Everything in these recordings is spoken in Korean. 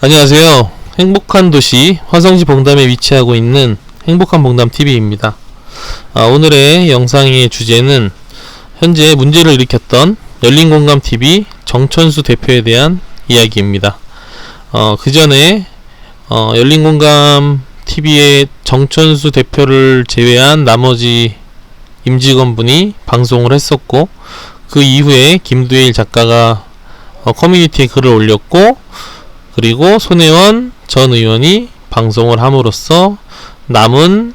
안녕하세요. 행복한 도시 화성시 봉담에 위치하고 있는 행복한 봉담 TV입니다. 오늘의 영상의 주제는 현재 문제를 일으켰던 열린공감 TV 정천수 대표에 대한 이야기입니다. 그 전에 열린공감 TV의 정천수 대표를 제외한 나머지 임직원분이 방송을 했었고, 그 이후에 김두일 작가가 커뮤니티에 글을 올렸고, 그리고 손혜원 전 의원이 방송을 함으로써 남은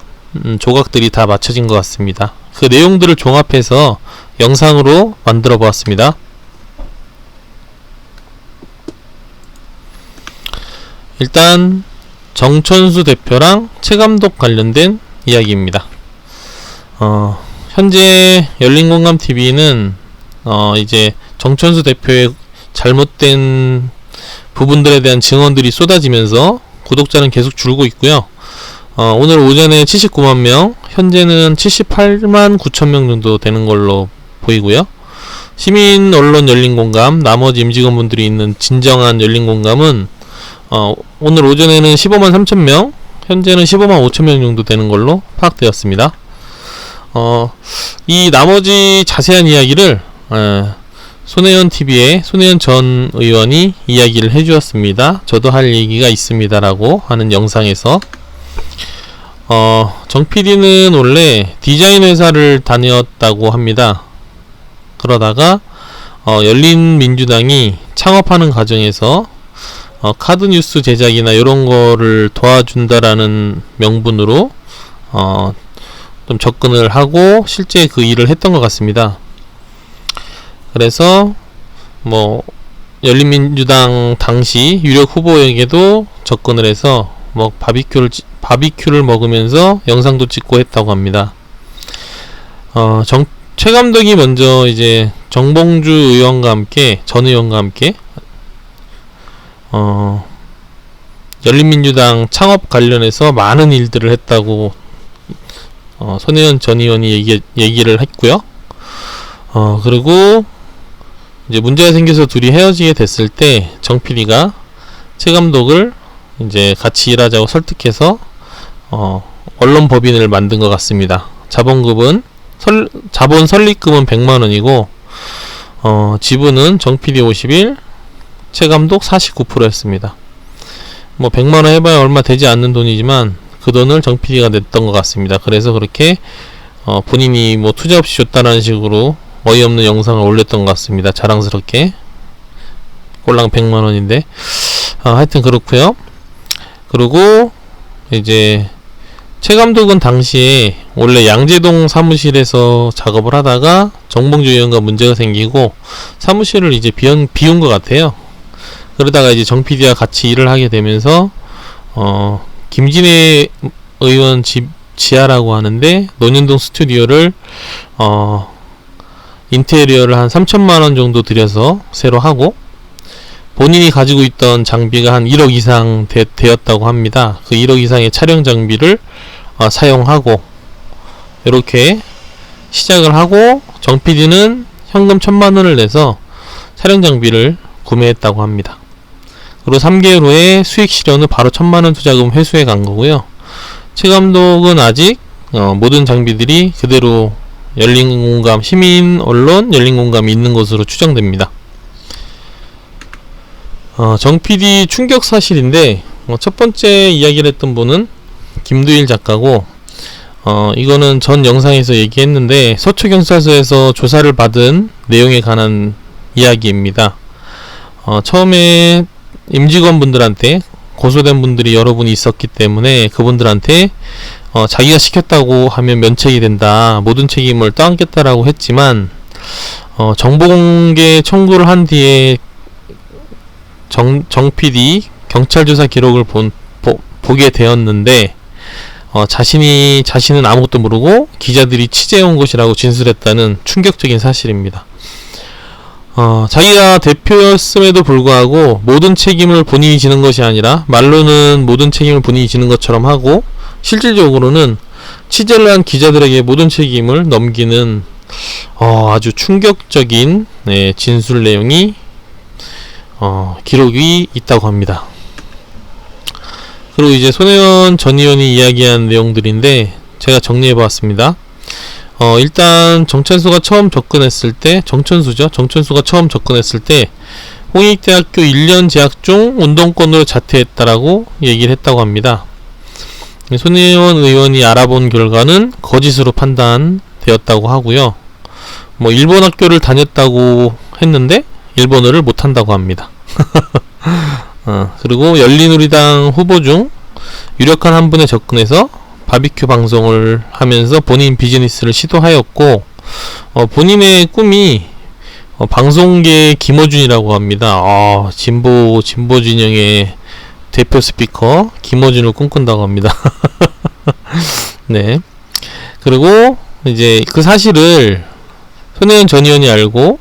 조각들이 다 맞춰진 것 같습니다. 그 내용들을 종합해서 영상으로 만들어 보았습니다. 일단 정천수 대표랑 최감독 관련된 이야기입니다. 현재 열린공감TV는 이제 정천수 대표의 잘못된 부분들에 대한 증언들이 쏟아지면서 구독자는 계속 줄고 있고요. 오늘 오전에 79만 명, 현재는 78만 9천 명 정도 되는 걸로 보이고요. 시민 언론 열린공감, 나머지 임직원분들이 있는 진정한 열린공감은 오늘 오전에는 15만 3천 명, 현재는 15만 5천 명 정도 되는 걸로 파악되었습니다. 이 나머지 자세한 이야기를 손혜원 TV의 손혜원 전 의원이 이야기를 해주었습니다. 저도 할 얘기가 있습니다 라고 하는 영상에서 정 PD는 원래 디자인 회사를 다녔다고 합니다. 그러다가 열린민주당이 창업하는 과정에서 카드뉴스 제작이나 이런 거를 도와준다라는 명분으로 좀 접근을 하고 실제 그 일을 했던 것 같습니다. 그래서 열린민주당 당시 유력 후보에게도 접근을 해서 바비큐를 먹으면서 영상도 찍고 했다고 합니다. 최감독이 먼저 이제 정봉주 의원과 함께, 전 의원과 함께 열린민주당 창업 관련해서 많은 일들을 했다고 손혜원 전 의원이 얘기를 했고요. 그리고 이제 문제가 생겨서 둘이 헤어지게 됐을 때 정 PD가 최감독을 이제 같이 일하자고 설득해서 언론 법인을 만든 것 같습니다. 자본 설립금은 100만원이고 지분은 정 PD 51, 최감독 49%였습니다. 100만원 해봐야 얼마 되지 않는 돈이지만 그 돈을 정 PD가 냈던 것 같습니다. 그래서 그렇게 본인이 투자 없이 줬다는 식으로 어이없는 영상을 올렸던 것 같습니다. 자랑스럽게. 꼴랑 100만원인데 하여튼 그렇고요. 그리고 이제 최감독은 당시에 원래 양재동 사무실에서 작업을 하다가 정봉주 의원과 문제가 생기고 사무실을 이제 비운 것 같아요. 그러다가 이제 정 PD와 같이 일을 하게 되면서 김진애 의원 집 지하라고 하는데 논현동 스튜디오를 인테리어를 한 3천만원 정도 들여서 새로 하고, 본인이 가지고 있던 장비가 한 1억 이상 되었다고 합니다. 그 1억 이상의 촬영 장비를 사용하고 이렇게 시작을 하고, 정 PD는 현금 1,000만원을 내서 촬영 장비를 구매했다고 합니다. 그리고 3개월 후에 수익 실현후 바로 1,000만원 투자금 회수해 간 거고요. 최 감독은 아직 모든 장비들이 그대로 열린공감, 시민 언론 열린공감이 있는 것으로 추정됩니다. 정 PD 충격 사실인데, 첫 번째 이야기를 했던 분은 김두일 작가고, 이거는 전 영상에서 얘기했는데 서초경찰서에서 조사를 받은 내용에 관한 이야기입니다. 처음에 임직원분들한테 고소된 분들이 여러분이 있었기 때문에 그분들한테 자기가 시켰다고 하면 면책이 된다, 모든 책임을 떠안겠다라고 했지만 정보공개 청구를 한 뒤에 정 PD 경찰 조사 기록을 보게 되었는데 자신은 아무것도 모르고 기자들이 취재해온 것이라고 진술했다는 충격적인 사실입니다. 자기가 대표였음에도 불구하고 모든 책임을 본인이 지는 것이 아니라 말로는 모든 책임을 본인이 지는 것처럼 하고 실질적으로는 취재를 한 기자들에게 모든 책임을 넘기는 아주 충격적인 진술 내용이 기록이 있다고 합니다. 그리고 이제 손혜원 전 의원이 이야기한 내용들인데 제가 정리해보았습니다. 일단 정천수가 처음 접근했을 때, 정천수가 처음 접근했을 때 홍익대학교 1년 재학 중 운동권으로 자퇴했다라고 얘기를 했다고 합니다. 손혜원 의원이 알아본 결과는 거짓으로 판단되었다고 하고요. 일본 학교를 다녔다고 했는데 일본어를 못한다고 합니다. 그리고 열린우리당 후보 중 유력한 한 분에 접근해서 바비큐 방송을 하면서 본인 비즈니스를 시도하였고, 본인의 꿈이 방송계의 김어준이라고 합니다. 진보 진영의 대표 스피커 김어준을 꿈꾼다고 합니다. 네. 그리고 이제 그 사실을 손혜원 전 의원이 알고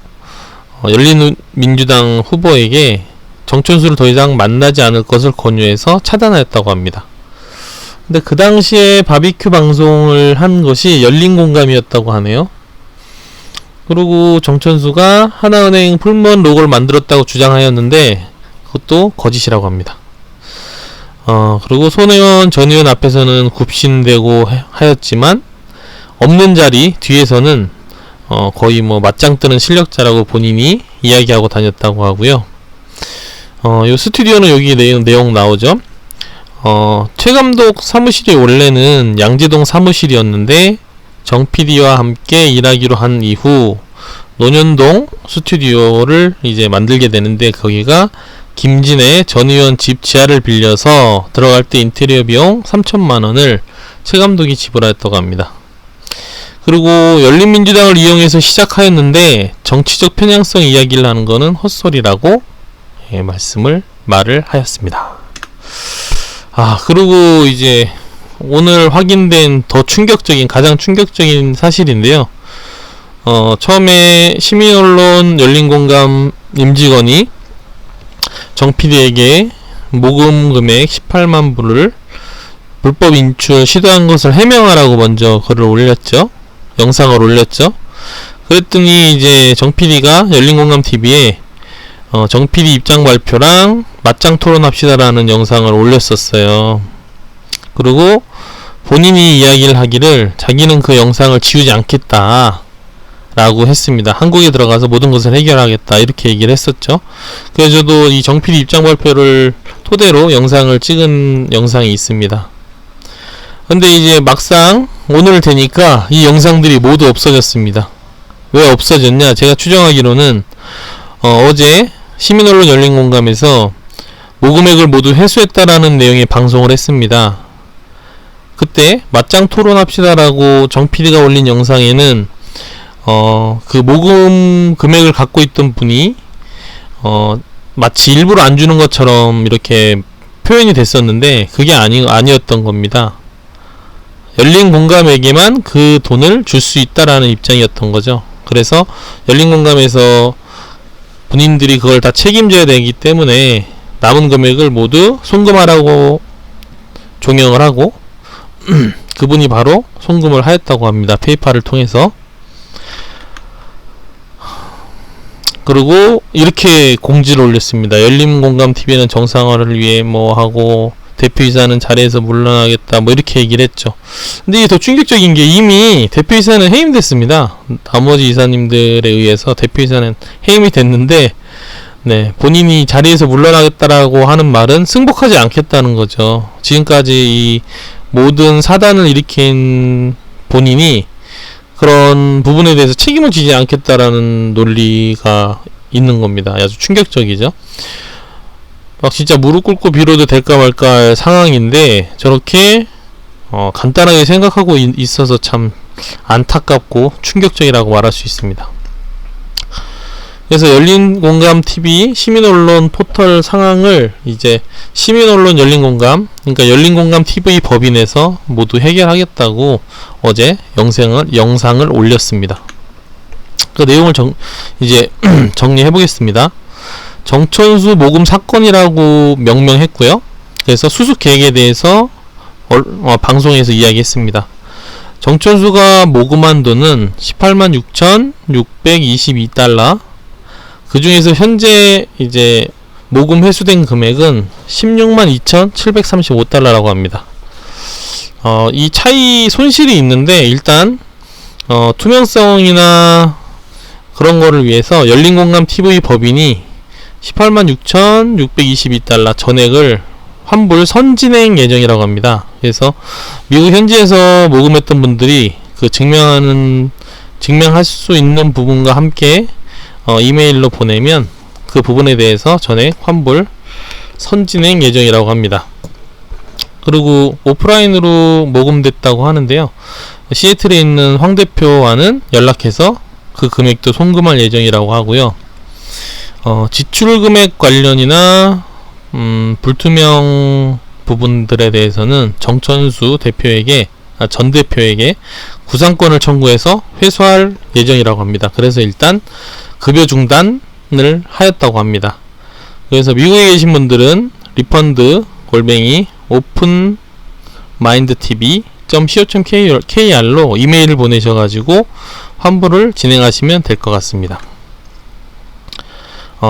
열린민주당 후보에게 정천수를 더 이상 만나지 않을 것을 권유해서 차단하였다고 합니다. 근데 그 당시에 바비큐 방송을 한 것이 열린공감이었다고 하네요. 그리고 정천수가 하나은행 풀무원 로고를 만들었다고 주장하였는데 그것도 거짓이라고 합니다. 그리고 손혜원 전 의원 앞에서는 굽신대고 하였지만 없는 자리 뒤에서는 거의 맞짱 뜨는 실력자라고 본인이 이야기하고 다녔다고 하고요. 요 스튜디오는 여기 내용 나오죠. 최 감독 사무실이 원래는 양재동 사무실이었는데 정 PD와 함께 일하기로 한 이후 논현동 스튜디오를 이제 만들게 되는데, 거기가 김진애 전 의원 집 지하를 빌려서 들어갈 때 인테리어 비용 3천만원을 최 감독이 지불하였다고 합니다. 그리고 열린민주당을 이용해서 시작하였는데 정치적 편향성 이야기를 하는 것은 헛소리라고 말을 하였습니다. 그리고 이제 오늘 확인된 가장 충격적인 사실인데요. 처음에 시민언론 열린공감 임직원이 정 PD에게 모금 금액 18만 불을 불법 인출 시도한 것을 해명하라고 먼저 글을 올렸죠. 영상을 올렸죠. 그랬더니 이제 정 PD가 열린공감 TV에 정 PD 입장 발표랑 맞짱 토론합시다라는 영상을 올렸었어요. 그리고 본인이 이야기를 하기를 자기는 그 영상을 지우지 않겠다 라고 했습니다. 한국에 들어가서 모든 것을 해결하겠다 이렇게 얘기를 했었죠. 그래서 저도 이 정 PD 입장 발표를 토대로 영상을 찍은 영상이 있습니다. 근데 이제 막상 오늘 되니까 이 영상들이 모두 없어졌습니다. 왜 없어졌냐? 제가 추정하기로는 어제 시민언론 열린공감에서 모금액을 모두 회수했다라는 내용의 방송을 했습니다. 그때 맞짱 토론합시다라고 정 PD가 올린 영상에는 그 모금 금액을 갖고 있던 분이 마치 일부러 안 주는 것처럼 이렇게 표현이 됐었는데 그게 아니었던 겁니다. 열린공감에게만 그 돈을 줄 수 있다라는 입장이었던 거죠. 그래서 열린공감에서 본인들이 그걸 다 책임져야 되기 때문에 남은 금액을 모두 송금하라고 종영을 하고 그분이 바로 송금을 하였다고 합니다. 페이팔을 통해서. 그리고 이렇게 공지를 올렸습니다. 열린공감TV는 정상화를 위해 하고 대표이사는 자리에서 물러나겠다 이렇게 얘기를 했죠. 근데 이게 더 충격적인 게 이미 대표이사는 해임됐습니다. 나머지 이사님들에 의해서 대표이사는 해임이 됐는데 본인이 자리에서 물러나겠다라고 하는 말은 승복하지 않겠다는 거죠. 지금까지 이 모든 사단을 일으킨 본인이 그런 부분에 대해서 책임을 지지 않겠다라는 논리가 있는 겁니다. 아주 충격적이죠. 진짜 무릎 꿇고 빌어도 될까 말까 할 상황인데 저렇게 간단하게 생각하고 있어서 참 안타깝고 충격적이라고 말할 수 있습니다. 그래서 열린공감TV 시민언론 포털 상황을 이제 시민언론 열린공감, 그러니까 열린공감TV 법인에서 모두 해결하겠다고 어제 영상을 올렸습니다. 그 내용을 이제 정리해 보겠습니다. 정천수 모금 사건이라고 명명했고요. 그래서 수수 계획에 대해서 방송에서 이야기했습니다. 정천수가 모금한 돈은 186,622달러. 그 중에서 현재 이제 모금 회수된 금액은 162,735달러라고 합니다. 이 차이 손실이 있는데 일단 투명성이나 그런 거를 위해서 열린공감 TV 법인이 186,622달러 전액을 환불 선진행 예정이라고 합니다. 그래서 미국 현지에서 모금했던 분들이 그 증명할 수 있는 부분과 함께 이메일로 보내면 그 부분에 대해서 전액 환불 선진행 예정이라고 합니다. 그리고 오프라인으로 모금됐다고 하는데요. 시애틀에 있는 황 대표와는 연락해서 그 금액도 송금할 예정이라고 하고요. 지출 금액 관련이나 불투명 부분들에 대해서는 정천수 대표에게 전 대표에게 구상권을 청구해서 회수할 예정이라고 합니다. 그래서 일단 급여 중단을 하였다고 합니다. 그래서 미국에 계신 분들은 리펀드 openmindtv.co.kr로 이메일을 보내셔가지고 환불을 진행하시면 될 것 같습니다.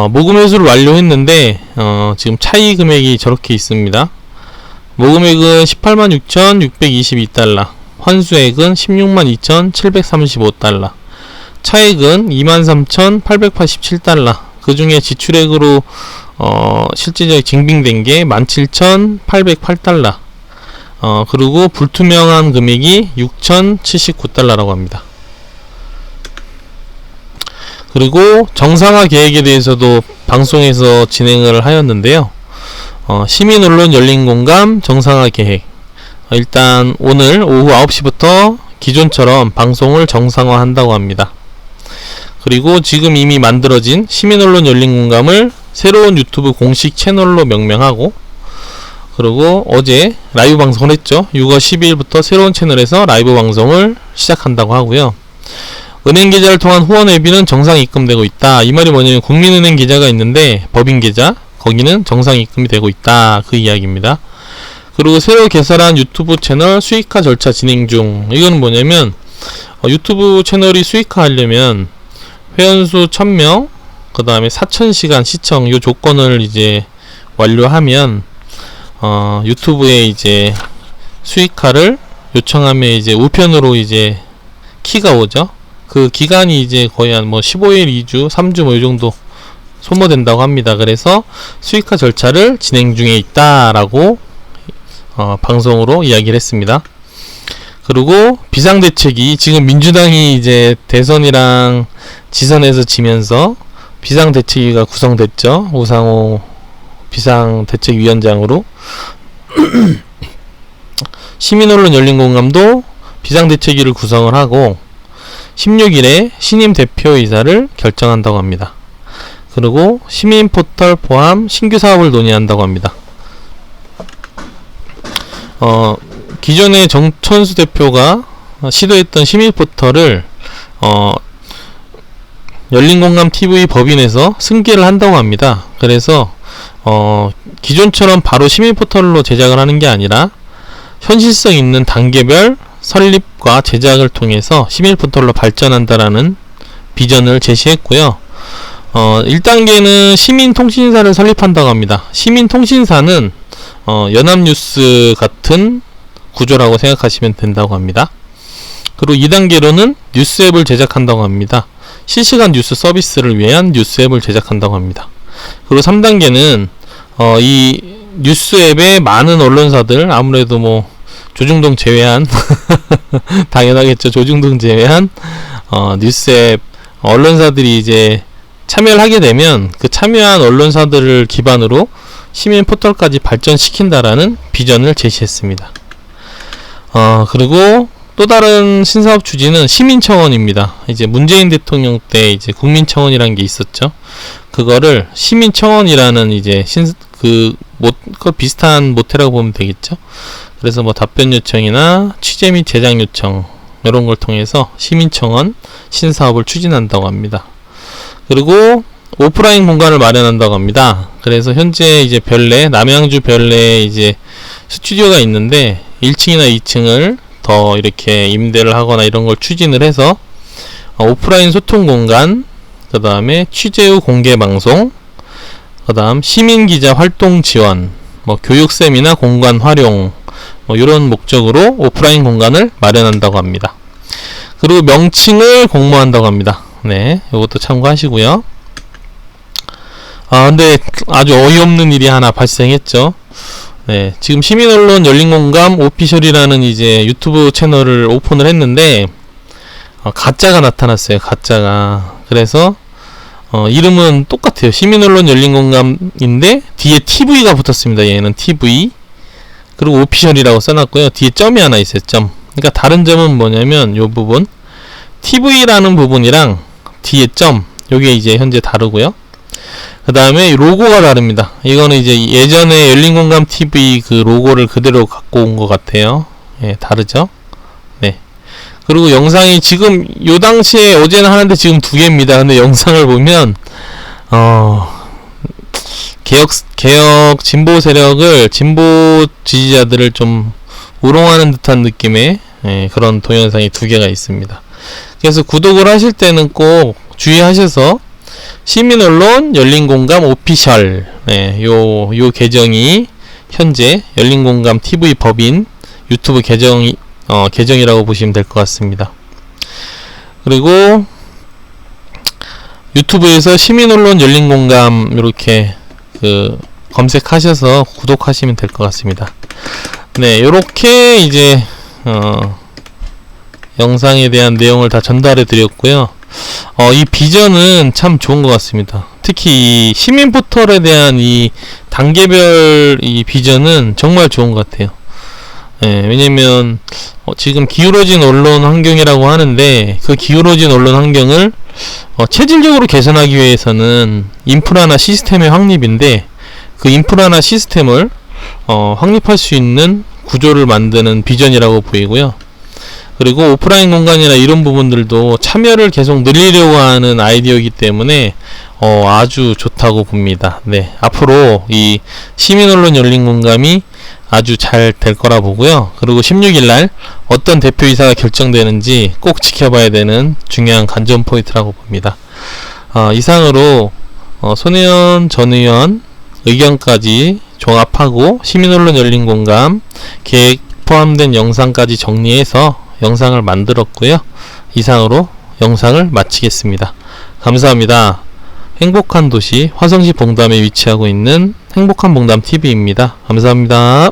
모금 회수를 완료했는데 지금 차이 금액이 저렇게 있습니다. 모금액은 186,622달러, 환수액은 162,735달러, 차액은 23,887달러. 그 중에 지출액으로 실질적으로 징빙된 게 17,808달러. 그리고 불투명한 금액이 6,079달러라고 합니다. 그리고 정상화 계획에 대해서도 방송에서 진행을 하였는데요. 시민언론 열린공감 정상화 계획. 일단 오늘 오후 9시부터 기존처럼 방송을 정상화 한다고 합니다. 그리고 지금 이미 만들어진 시민언론 열린공감을 새로운 유튜브 공식 채널로 명명하고, 그리고 어제 라이브 방송을 했죠. 6월 12일부터 새로운 채널에서 라이브 방송을 시작한다고 하고요. 은행 계좌를 통한 후원 회비는 정상 입금되고 있다. 이 말이 뭐냐면 국민은행 계좌가 있는데 법인 계좌, 거기는 정상 입금이 되고 있다. 그 이야기입니다. 그리고 새로 개설한 유튜브 채널 수익화 절차 진행 중. 이건 뭐냐면 유튜브 채널이 수익화 하려면 회원수 1000명, 그 다음에 4000시간 시청 요 조건을 이제 완료하면 유튜브에 이제 수익화를 요청하면 이제 우편으로 이제 키가 오죠. 그 기간이 이제 거의 한 15일, 2주, 3주 이 정도 소모된다고 합니다. 그래서 수익화 절차를 진행 중에 있다라고 방송으로 이야기를 했습니다. 그리고 비상대책이 지금 민주당이 이제 대선이랑 지선에서 지면서 비상대책위가 구성됐죠. 우상호 비상대책위원장으로. 시민언론 열린공감도 비상대책위를 구성을 하고 16일에 신임 대표이사를 결정한다고 합니다. 그리고 시민포털 포함 신규 사업을 논의한다고 합니다. 기존에 정천수 대표가 시도했던 시민포털을 열린공감 TV 법인에서 승계를 한다고 합니다. 그래서 기존처럼 바로 시민포털로 제작을 하는 게 아니라 현실성 있는 단계별 설립과 제작을 통해서 시민포털로 발전한다라는 비전을 제시했고요. 1단계는 시민통신사를 설립한다고 합니다. 시민통신사는 연합뉴스 같은 구조라고 생각하시면 된다고 합니다. 그리고 2단계로는 뉴스앱을 제작한다고 합니다. 실시간 뉴스 서비스를 위한 뉴스앱을 제작한다고 합니다. 그리고 3단계는 이 뉴스앱에 많은 언론사들, 아무래도 조중동 제외한 당연하겠죠. 조중동 제외한 뉴스앱 언론사들이 이제 참여를 하게 되면 그 참여한 언론사들을 기반으로 시민 포털까지 발전시킨다라는 비전을 제시했습니다. 그리고 또 다른 신사업 추진은 시민청원입니다. 이제 문재인 대통령 때 이제 국민청원이라는 게 있었죠. 그거를 시민청원이라는 이제 그 비슷한 모태라고 보면 되겠죠. 그래서 답변 요청이나 취재 및 제작 요청 이런 걸 통해서 시민청원 신사업을 추진한다고 합니다. 그리고 오프라인 공간을 마련한다고 합니다. 그래서 현재 이제 남양주 별내에 이제 스튜디오가 있는데 1층이나 2층을 더 이렇게 임대를 하거나 이런 걸 추진을 해서 오프라인 소통 공간, 그 다음에 취재 후 공개 방송, 그 다음 시민기자 활동 지원, 뭐 교육 세미나 공간 활용, 뭐 이런 목적으로 오프라인 공간을 마련한다고 합니다. 그리고 명칭을 공모한다고 합니다. 네, 이것도 참고하시고요. 근데 아주 어이없는 일이 하나 발생했죠. 네, 지금 시민언론 열린공감 오피셜이라는 이제 유튜브 채널을 오픈을 했는데 가짜가 나타났어요. 가짜가. 그래서 이름은 똑같아요. 시민언론 열린공감인데 뒤에 TV가 붙었습니다. 얘는 TV. 그리고 오피셜이라고 써놨고요. 뒤에 점이 하나 있어요. 점. 그러니까 다른 점은 뭐냐면 요 부분 TV라는 부분이랑 뒤에 점, 요게 이제 현재 다르고요. 그 다음에 로고가 다릅니다. 이거는 이제 예전에 열린공감 TV 그 로고를 그대로 갖고 온 것 같아요. 예, 다르죠? 네. 그리고 영상이 지금 요 당시에 어제는 하는데 지금 2개입니다. 근데 영상을 보면 개혁 진보 세력을, 진보 지지자들을 좀 우롱하는 듯한 느낌의 그런 동영상이 2개가 있습니다. 그래서 구독을 하실 때는 꼭 주의하셔서 시민언론 열린공감 오피셜, 요 계정이 현재 열린공감 TV 법인 유튜브 계정이라고 보시면 될 것 같습니다. 그리고 유튜브에서 시민언론 열린공감 이렇게 검색하셔서 구독하시면 될 것 같습니다. 네, 요렇게 이제 영상에 대한 내용을 다 전달해 드렸고요. 이 비전은 참 좋은 것 같습니다. 특히 이 시민 포털에 대한 이 단계별 이 비전은 정말 좋은 것 같아요. 왜냐면 지금 기울어진 언론 환경이라고 하는데 그 기울어진 언론 환경을 체질적으로 개선하기 위해서는 인프라나 시스템의 확립인데 그 인프라나 시스템을 확립할 수 있는 구조를 만드는 비전이라고 보이고요. 그리고 오프라인 공간이나 이런 부분들도 참여를 계속 늘리려고 하는 아이디어이기 때문에 아주 좋다고 봅니다. 네, 앞으로 이 시민언론 열린공감이 아주 잘 될 거라 보고요. 그리고 16일날 어떤 대표이사가 결정되는지 꼭 지켜봐야 되는 중요한 관전 포인트라고 봅니다. 이상으로 손혜원 전 의원 의견까지 종합하고 시민언론 열린공감 계획 포함된 영상까지 정리해서 영상을 만들었고요. 이상으로 영상을 마치겠습니다. 감사합니다. 행복한 도시 화성시 봉담에 위치하고 있는 행복한 봉담 TV입니다. 감사합니다.